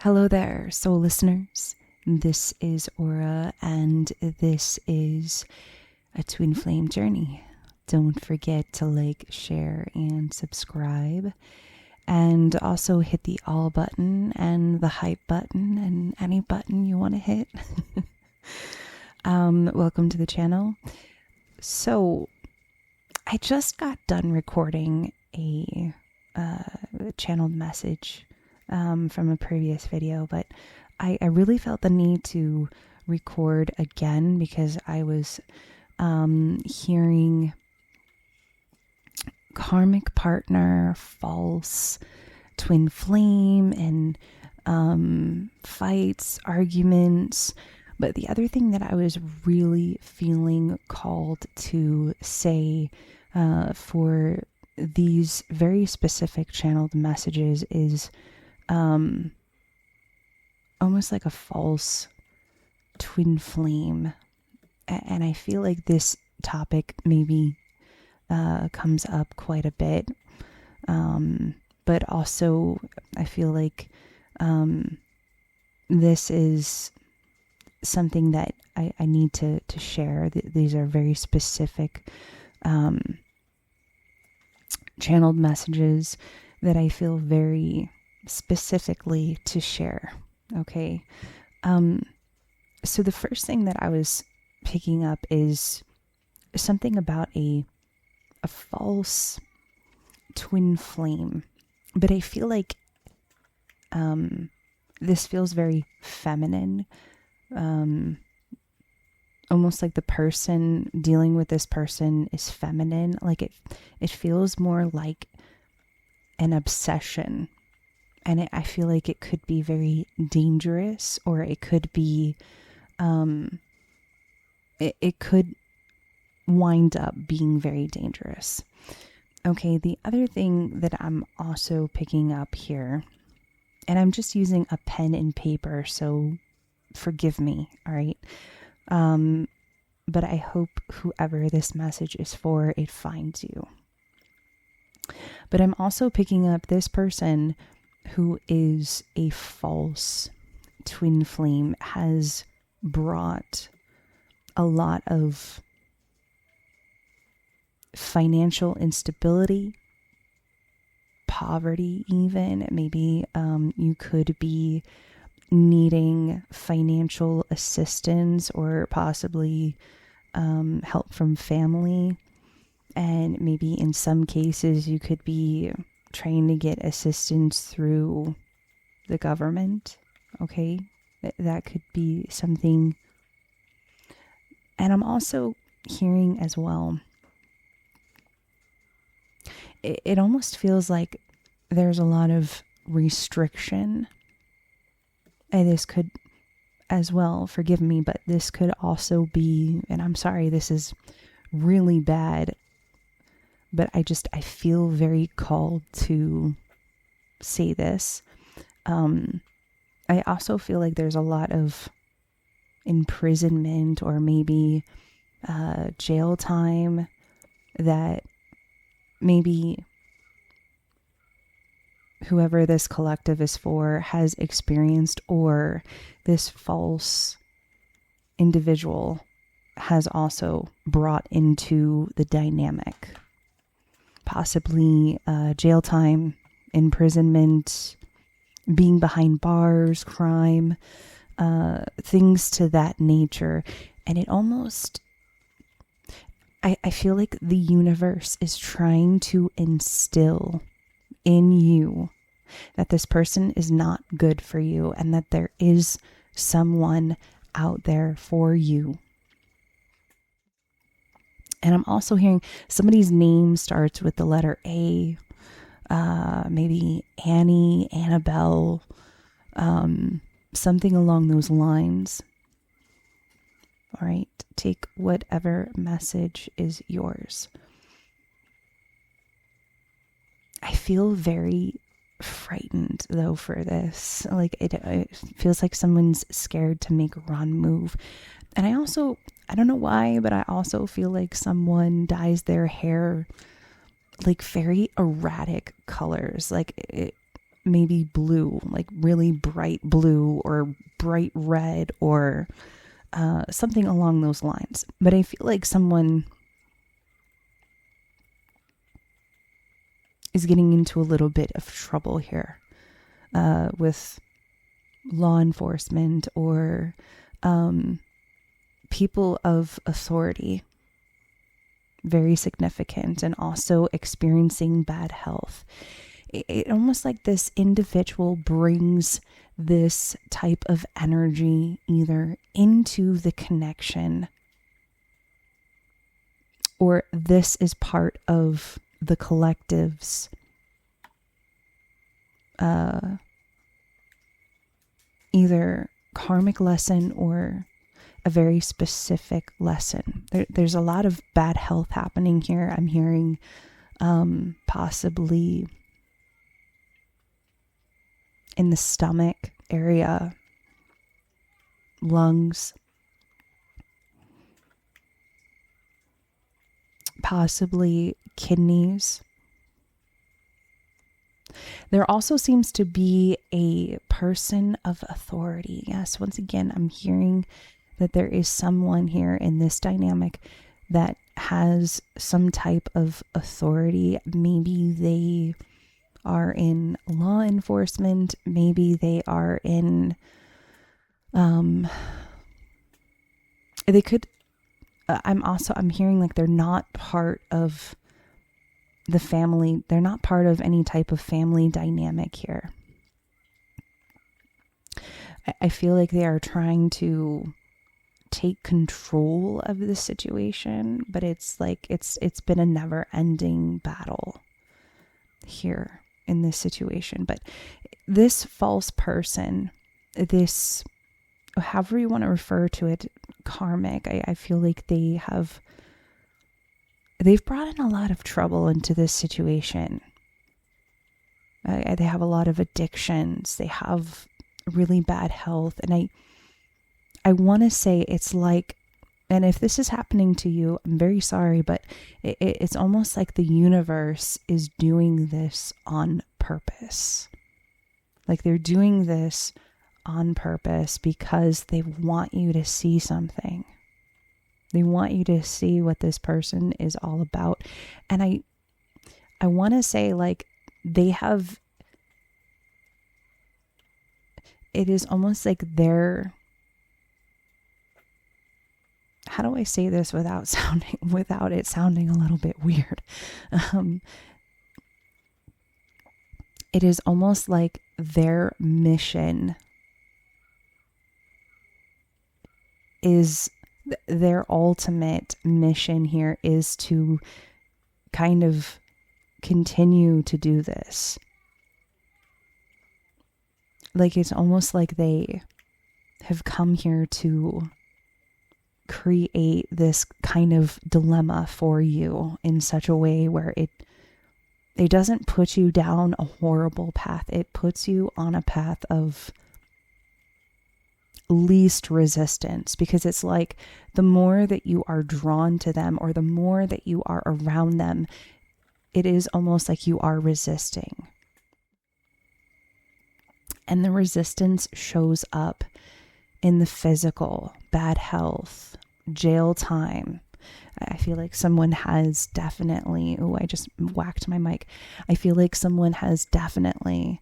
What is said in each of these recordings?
Hello there, soul listeners. This is Aura, and this is a twin flame journey. Don't forget to like, share, and subscribe. And also hit the all button and the hype button and any button you want to hit. Welcome to the channel. So, I just got done recording a channeled message from a previous video, but I really felt the need to record again because I was hearing karmic partner, false, twin flame, and fights, arguments. But the other thing that I was really feeling called to say for these very specific channeled messages is almost like a false twin flame. And I feel like this topic maybe comes up quite a bit. But also I feel like this is something that I need to share. These are very specific channeled messages that I feel very specifically to share. Okay. So the first thing that I was picking up is something about a false twin flame, but I feel like this feels very feminine, almost like the person dealing with this person is feminine. Like it feels more like an obsession. And I feel like it could be very dangerous, or it could be, it could wind up being very dangerous. Okay, the other thing that I'm also picking up here, and I'm just using a pen and paper, so forgive me, all right? But I hope whoever this message is for, it finds you. But I'm also picking up this person who is a false twin flame has brought a lot of financial instability, poverty even. Maybe you could be needing financial assistance or possibly help from family. And maybe in some cases you could be trying to get assistance through the government. Okay, that could be something. And I'm also hearing as well, it almost feels like there's a lot of restriction. And this could as well, forgive me, but this could also be, and I'm sorry, this is really bad, but I feel very called to say this. I also feel like there's a lot of imprisonment or maybe jail time that maybe whoever this collective is for has experienced, or this false individual has also brought into the dynamic. Possibly jail time, imprisonment, being behind bars, crime, things to that nature. And it almost, I feel like the universe is trying to instill in you that this person is not good for you and that there is someone out there for you. And I'm also hearing somebody's name starts with the letter A, maybe Annie, Annabelle, something along those lines. All right, take whatever message is yours. I feel very frightened though for this. Like it feels like someone's scared to make a wrong move. And I don't know why, but I also feel like someone dyes their hair like very erratic colors. Like maybe blue, like really bright blue or bright red or something along those lines. But I feel like someone is getting into a little bit of trouble here with law enforcement or people of authority. Very significant, and also experiencing bad health. It almost like this individual brings this type of energy either into the connection, or this is part of the collective's either karmic lesson or a very specific lesson. There's a lot of bad health happening here. I'm hearing possibly in the stomach area, lungs, possibly kidneys. There also seems to be a person of authority. Yes, once again, I'm hearing that there is someone here in this dynamic that has some type of authority. Maybe they are in law enforcement. Maybe they are in, they could, I'm hearing like they're not part of the family. They're not part of any type of family dynamic here. I feel like they are trying to take control of the situation, but it's like it's been a never-ending battle here in this situation. But this false person, this, however you want to refer to it, karmic, I feel like they've brought in a lot of trouble into this situation. They have a lot of addictions. They have really bad health, and I want to say it's like, and if this is happening to you, I'm very sorry, but it's almost like the universe is doing this on purpose. Like they're doing this on purpose because they want you to see something. They want you to see what this person is all about. And I want to say, like, they have, it is almost like they're, how do I say this without it sounding a little bit weird? It is almost like their mission is, their ultimate mission here is to kind of continue to do this. Like it's almost like they have come here to create this kind of dilemma for you in such a way where it doesn't put you down a horrible path. It puts you on a path of least resistance, because it's like the more that you are drawn to them or the more that you are around them, it is almost like you are resisting. And the resistance shows up in the physical, bad health, jail time. I feel like someone has definitely, oh, I just whacked my mic. I feel like someone has definitely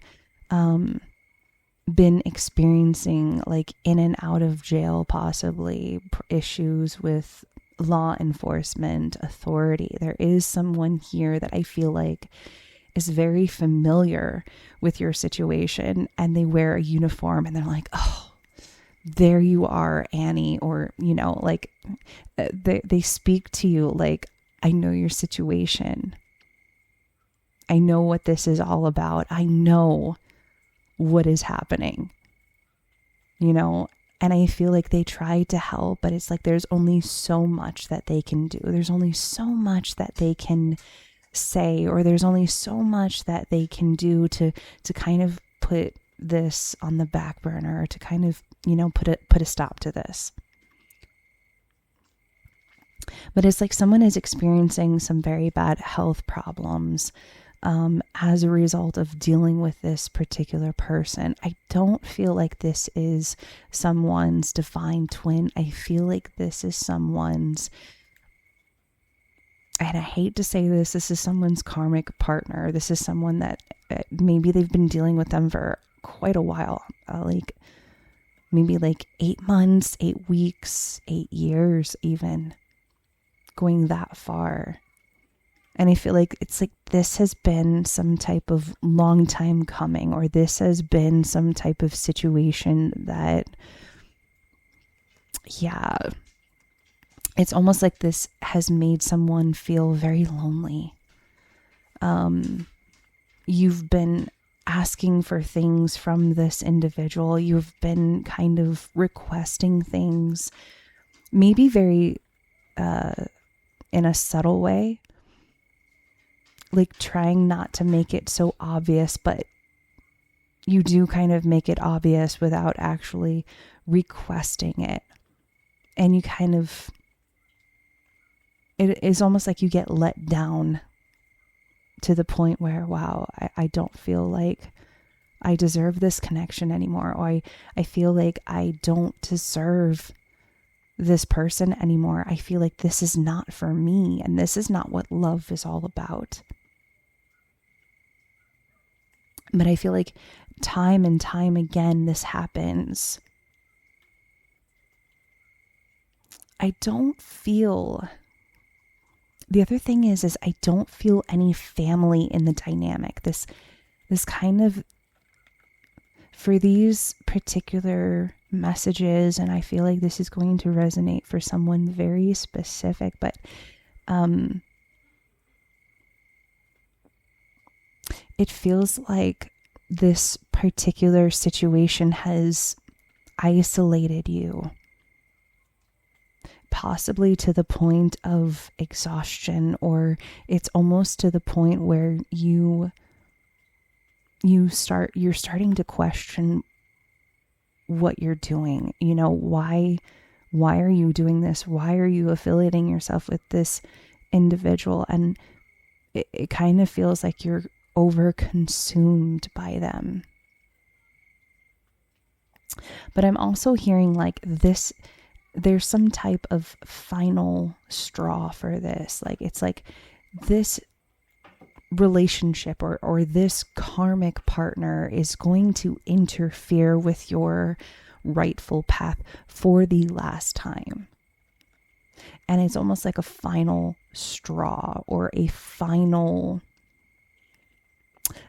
been experiencing like in and out of jail, possibly issues with law enforcement authority. There is someone here that I feel like is very familiar with your situation, and they wear a uniform and they're like, oh, there you are, Annie, or, you know, like they speak to you like, I know your situation. I know what this is all about. I know what is happening, you know, and I feel like they try to help, but it's like there's only so much that they can do. There's only so much that they can say, or there's only so much that they can do to kind of put this on the back burner, to kind of, you know, put a stop to this. But it's like someone is experiencing some very bad health problems. as a result of dealing with this particular person. I don't feel like this is someone's divine twin. I feel like this is someone's, and I hate to say this is someone's karmic partner. This is someone that maybe they've been dealing with them for quite a while, like maybe like 8 months, 8 weeks, 8 years, even going that far. And I feel like it's like this has been some type of long time coming, or this has been some type of situation that, yeah, it's almost like this has made someone feel very lonely. You've been asking for things from this individual. You've been kind of requesting things, maybe very in a subtle way, like trying not to make it so obvious, but you do kind of make it obvious without actually requesting it. And you kind of, it is almost like you get let down to the point where, wow, I don't feel like I deserve this connection anymore. Or I feel like I don't deserve this person anymore. I feel like this is not for me, and this is not what love is all about. But I feel like time and time again, this happens. I don't feel, the other thing is I don't feel any family in the dynamic. This kind of, for these particular messages, and I feel like this is going to resonate for someone very specific, but it feels like this particular situation has isolated you, possibly to the point of exhaustion, or it's almost to the point where you're starting to question what you're doing. You know, why are you doing this? Why are you affiliating yourself with this individual? And it kind of feels like you're overconsumed by them. But I'm also hearing like this, there's some type of final straw for this. Like, it's like this relationship or this karmic partner is going to interfere with your rightful path for the last time. And it's almost like a final straw, or a final,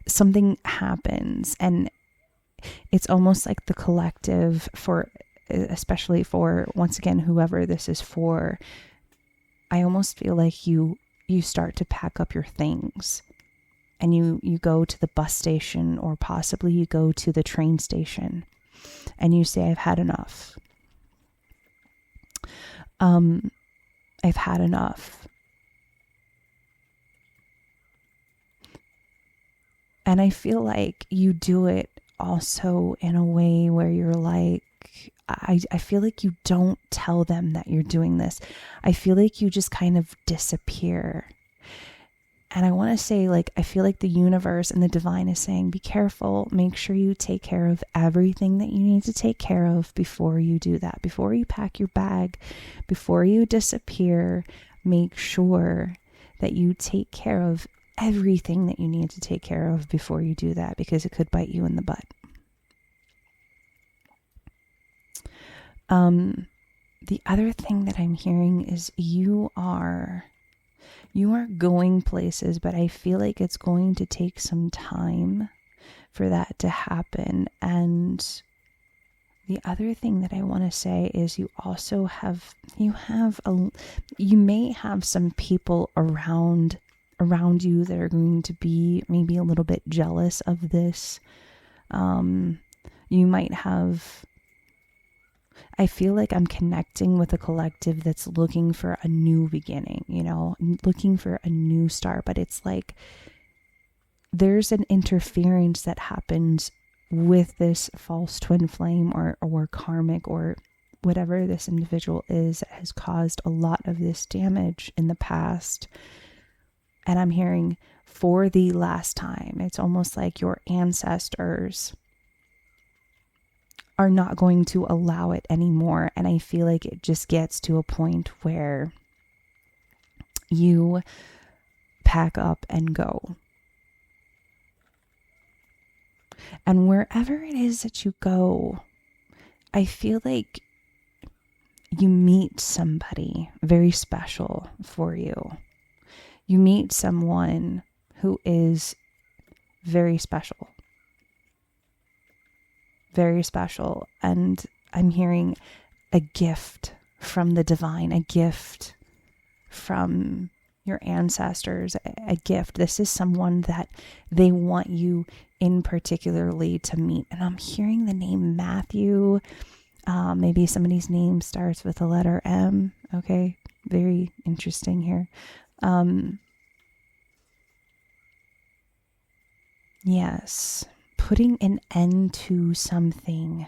something happens, and it's almost like the collective, for especially for, once again, whoever this is for, I almost feel like you start to pack up your things, and you go to the bus station, or possibly you go to the train station, and you say, I've had enough. I've had enough. And I feel like you do it also in a way where you're like, I feel like you don't tell them that you're doing this. I feel like you just kind of disappear. And I want to say, like, I feel like the universe and the divine is saying, be careful. Make sure you take care of everything that you need to take care of before you do that. Before you pack your bag, before you disappear, make sure that you take care of everything that you need to take care of before you do that, because it could bite you in the butt. The other thing that I'm hearing is you are going places, but I feel like it's going to take some time for that to happen. And the other thing that I want to say is you may have some people around you that are going to be maybe a little bit jealous of this. You might have, I feel like I'm connecting with a collective that's looking for a new beginning, looking for a new start. But it's like there's an interference that happens with this false twin flame or karmic or whatever this individual is that has caused a lot of this damage in the past. And I'm hearing for the last time. It's almost like your ancestors are not going to allow it anymore. And I feel like it just gets to a point where you pack up and go. And wherever it is that you go, I feel like you meet somebody very special for you. You meet someone who is very special. Very special. And I'm hearing a gift from the divine, a gift from your ancestors, a gift. This is someone that they want you in particularly to meet. And I'm hearing the name Matthew. Maybe somebody's name starts with the letter M. Okay. Very interesting here. Yes. Putting an end to something.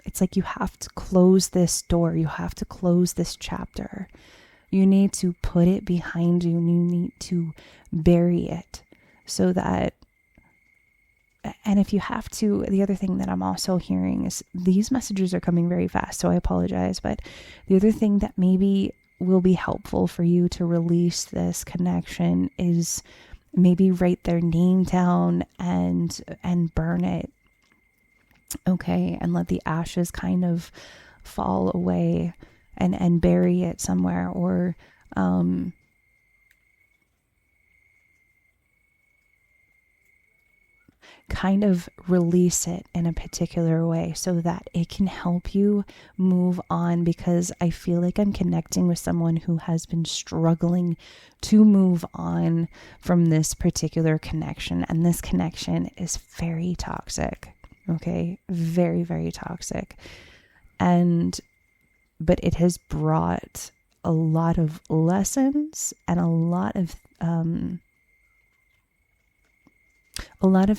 It's like you have to close this door. You have to close this chapter. You need to put it behind you, and you need to bury it so that, and if you have to, the other thing that I'm also hearing is these messages are coming very fast, so I apologize, but the other thing that maybe will be helpful for you to release this connection is maybe write their name down and burn it. Okay, and let the ashes kind of fall away and bury it somewhere, or kind of release it in a particular way so that it can help you move on, because I feel like I'm connecting with someone who has been struggling to move on from this particular connection, and this connection is very toxic. Okay, very, very toxic. But it has brought a lot of lessons and a lot of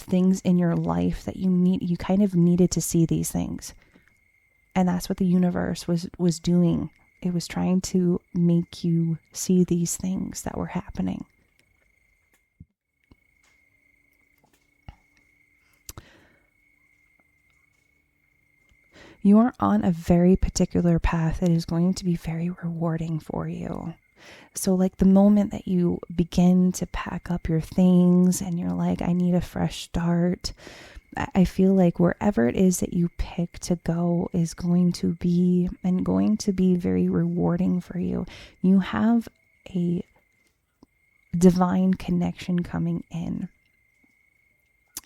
things in your life that you kind of needed to see these things. And that's what the universe was doing. It was trying to make you see these things that were happening. You are on a very particular path that is going to be very rewarding for you. So like the moment that you begin to pack up your things and you're like, I need a fresh start, I feel like wherever it is that you pick to go is going to be very rewarding for you. You have a divine connection coming in.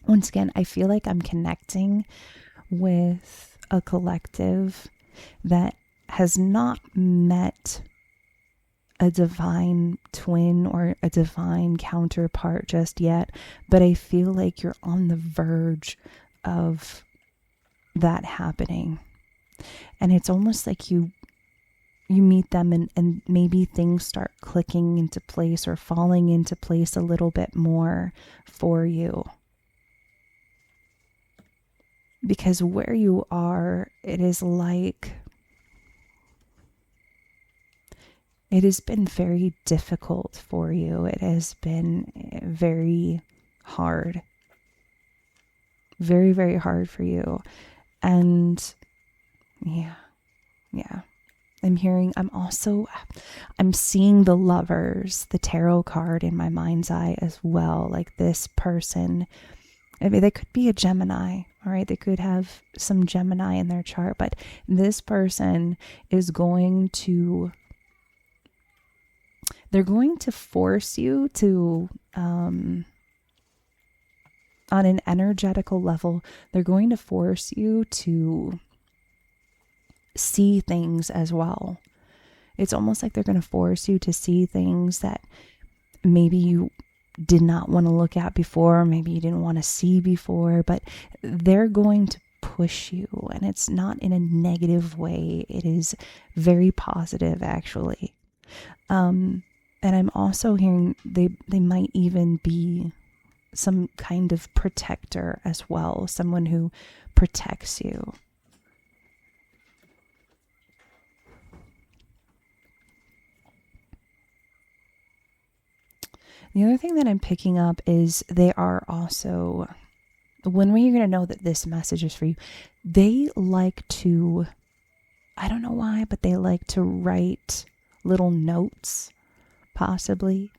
Once again, I feel like I'm connecting with a collective that has not met a divine twin or a divine counterpart just yet, but I feel like you're on the verge of that happening. And it's almost like you meet them and maybe things start clicking into place or falling into place a little bit more for you. Because where you are, it is like it has been very difficult for you. It has been very hard. Very, very hard for you. And yeah. I'm seeing the Lovers, the tarot card in my mind's eye as well. Like this person, I mean, they could be a Gemini, all right? They could have some Gemini in their chart, but this person is they're going to force you to, on an energetical level, they're going to force you to see things as well. It's almost like they're going to force you to see things that maybe you did not want to look at before, maybe you didn't want to see before, but they're going to push you, and it's not in a negative way. It is very positive, actually. And I'm also hearing they might even be some kind of protector as well, someone who protects you. The other thing that I'm picking up is they are also, when you're going to know that this message is for you, they like to, I don't know why, but they like to write little notes, possibly.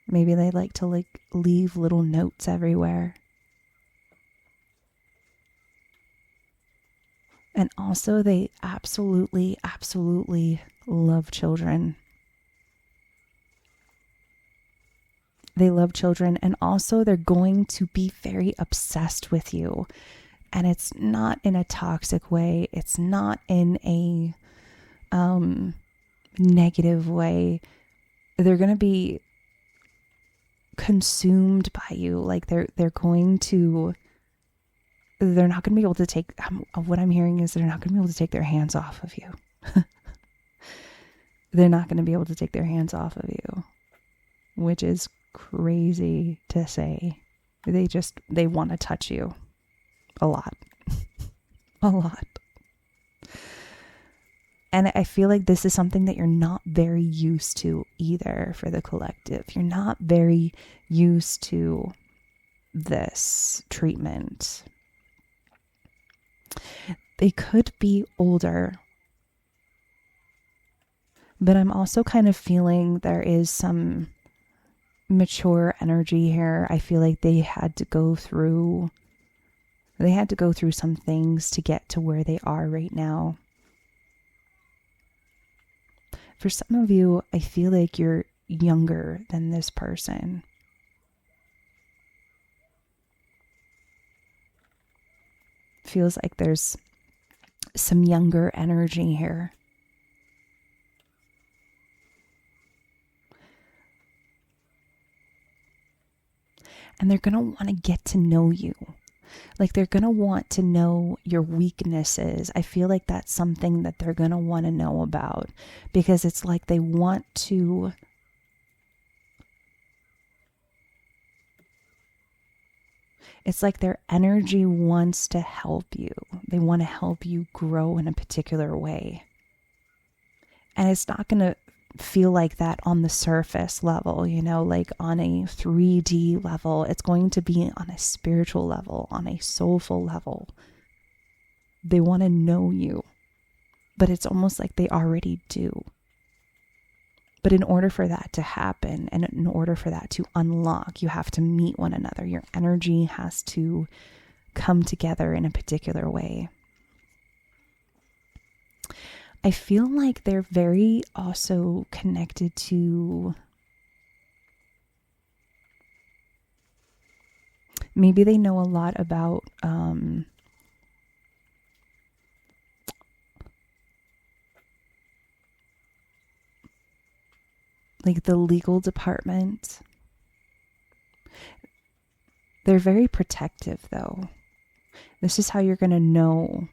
Maybe they like to leave little notes everywhere. And also they absolutely, absolutely love children. They love children, and also they're going to be very obsessed with you. And it's not in a toxic way. It's not in a negative way. They're going to be consumed by you. Like they're not going to be able to take, what I'm hearing is they're not going to be able to take their hands off of you. They're not going to be able to take their hands off of you, which is crazy to say. They want to touch you a lot. A lot. And I feel like this is something that you're not very used to either for the collective. You're not very used to this treatment. They could be older, but I'm also kind of feeling there is some mature energy here. I feel like they had to go through some things to get to where they are right now. For some of you, I feel like you're younger than this person. Feels like there's some younger energy here. And they're going to want to get to know you. Like they're going to want to know your weaknesses. I feel like that's something that they're going to want to know about, because it's like they want to it's like their energy wants to help you. They want to help you grow in a particular way. And it's not going to feel like that on the surface level, like on a 3D level. It's going to be on a spiritual level, on a soulful level. They want to know you, but it's almost like they already do. But in order for that to happen, and in order for that to unlock, you have to meet one another. Your energy has to come together in a particular way. I feel like they're very also connected to, maybe they know a lot about like the legal department. They're very protective though. This is how you're going to know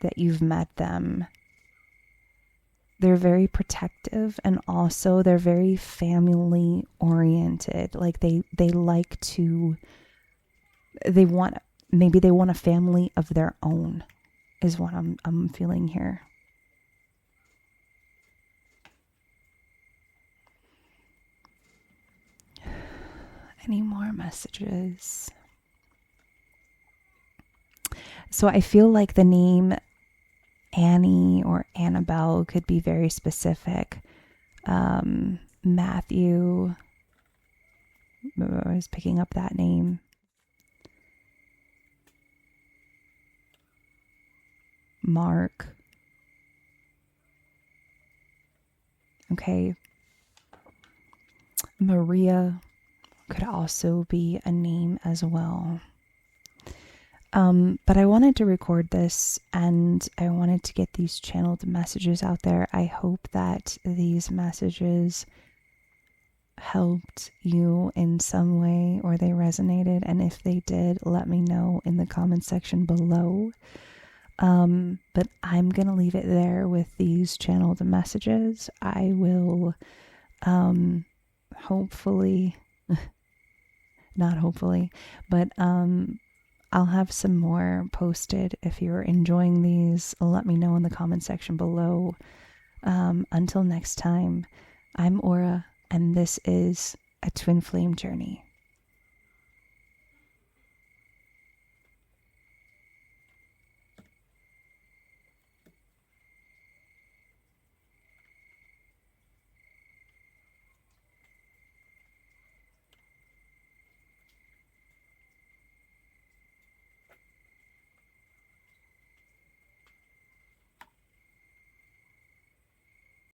that you've met them. They're very protective, and also they're very family oriented. Like they like to, they want a family of their own is what I'm feeling here. Any more messages? So I feel like the name Annie or Annabelle could be very specific. Matthew, I was picking up that name. Mark. Okay. Maria could also be a name as well. But I wanted to record this, and I wanted to get these channeled messages out there. I hope that these messages helped you in some way, or they resonated. And if they did, let me know in the comment section below. But I'm going to leave it there with these channeled messages. I will, hopefully, not hopefully, but, I'll have some more posted. If you're enjoying these, let me know in the comment section below. Until next time, I'm Aura, and this is a twin flame journey.